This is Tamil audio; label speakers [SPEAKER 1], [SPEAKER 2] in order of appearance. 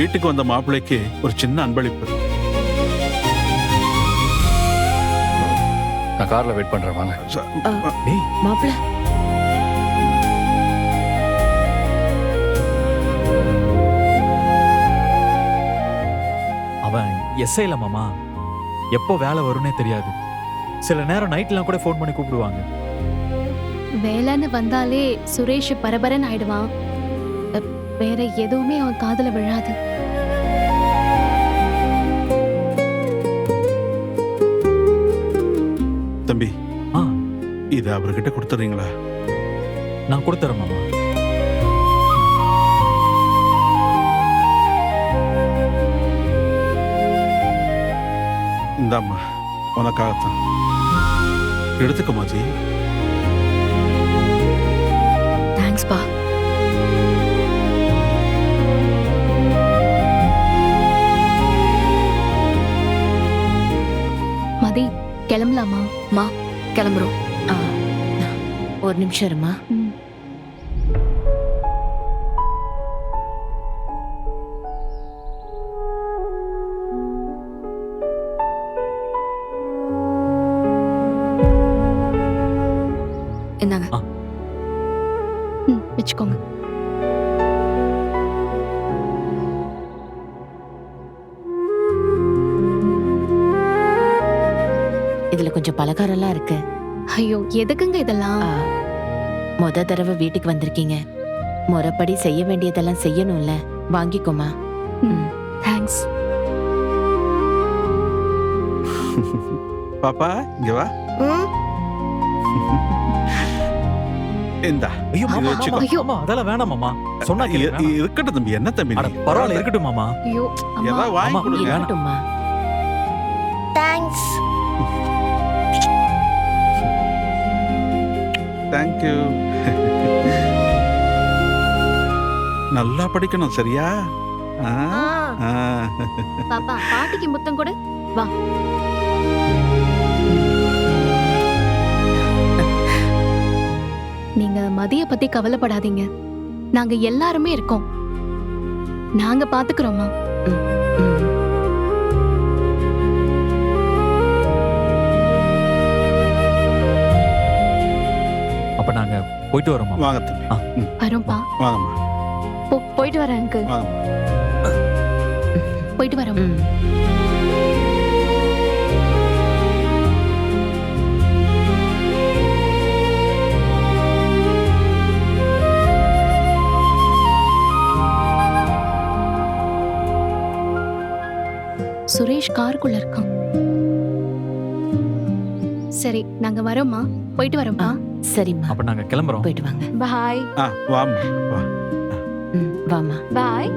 [SPEAKER 1] வீட்டுக்கு வந்த மாப்பிள்ளைக்கு ஒரு சின்ன அன்பளிப்பு.
[SPEAKER 2] நான் கார்ல வெயிட் பண்றேன், வாங்க.
[SPEAKER 3] டேய்
[SPEAKER 4] மாப்பிள்ள
[SPEAKER 3] அவன் எஸ்ஐ இல்ல மாமா, எப்போ வேலை வரும்னே தெரியாது. சில நேரம் நைட்லாம் கூட ஃபோன் பண்ணி கூப்பிடுவாங்க.
[SPEAKER 5] வேலைன்னு வந்தாலே சுரேஷ் பரபரன்னு ஆயிடுவான். வேற எதுவுமே அவன் காதுல விழாது.
[SPEAKER 1] தம்பி,
[SPEAKER 3] ஆ
[SPEAKER 1] இது அவர்கிட்ட கொடுத்துறீங்களா?
[SPEAKER 3] நான் கொடுத்துறேன் மாமா.
[SPEAKER 1] இந்தாம்மா, உனக்காகத்தான். எடுத்துக்க மாஜி.
[SPEAKER 4] தேங்க்ஸ் பா.
[SPEAKER 5] மதி, கிளம்பலாமா?
[SPEAKER 4] மா கிளம்புறோம். ஒரு நிமிஷம் இருமா.
[SPEAKER 5] ம்.
[SPEAKER 4] இந்தாங்க.
[SPEAKER 5] வச்சுக்கோங்க.
[SPEAKER 4] இதுல கொஞ்சம் பலகாரம்லாம் இருக்கு.
[SPEAKER 5] ஐயோ, எதுக்குங்க இதெல்லாம்?
[SPEAKER 4] முத தடவை வீட்டுக்கு வந்திருக்கீங்க, முறைப்படி செய்ய வேண்டியதெல்லாம் செய்யணும்ல. வாங்கிக்கோமா.
[SPEAKER 5] தேங்க்ஸ்.
[SPEAKER 1] பாப்பா, இங்க வா. இந்தா.
[SPEAKER 3] ஐயோ
[SPEAKER 1] இது
[SPEAKER 3] மாமா,
[SPEAKER 1] வச்சுக்கோ.
[SPEAKER 3] மாமா, மாமா, அதெல்லாம் வேணாம் மாமா. சொன்னா கேளு.
[SPEAKER 1] இருக்கட்டும் தம்பி. என்ன தம்பி
[SPEAKER 3] அட,
[SPEAKER 1] நீ?
[SPEAKER 3] பரவாயில்ல, இருக்கட்டும் மாமா.
[SPEAKER 5] ஐயோ அம்மா.
[SPEAKER 1] ஏதாவது வாங்கி
[SPEAKER 3] ஆமா,
[SPEAKER 1] கொடுங்க.
[SPEAKER 4] இருக்கட்டும்மா. தேங்க்ஸ்.
[SPEAKER 1] தேங்க்யூ. நல்லா படிக்கணும், சரியா? ஆ? ஆ.
[SPEAKER 5] பாப்பா, பாட்டிக்கு முத்தம் கொடு. வா. நீங்க மதிய பத்தி கவலைப்படாதீங்க. நாங்க எல்லாருமே இருக்கோம். நாங்க பாத்துக்கிறோமா?
[SPEAKER 3] அப்ப நாங்க போயிட்டு வரோம் மாமா.
[SPEAKER 1] வாங்க தம்பி.
[SPEAKER 5] வரோம்ப்பா.
[SPEAKER 1] வாங்கம்மா.
[SPEAKER 5] போயிட்டு வரேன் அங்கிள்.
[SPEAKER 1] வாங்கம்மா.
[SPEAKER 5] போயிட்டு வரோம். சுரேஷ் காருக்குள்ள இருக்கான். சரி, நாங்க வரோம்மா. போயிட்டு வரோம்ப்பா.
[SPEAKER 4] சரிம்மா,
[SPEAKER 3] அப்ப நாங்க கிளம்புறோம்.
[SPEAKER 4] போயிட்டு வாங்க.
[SPEAKER 5] பாய்.
[SPEAKER 1] வாம்மா. வா.
[SPEAKER 4] வாமா.
[SPEAKER 5] பாய்.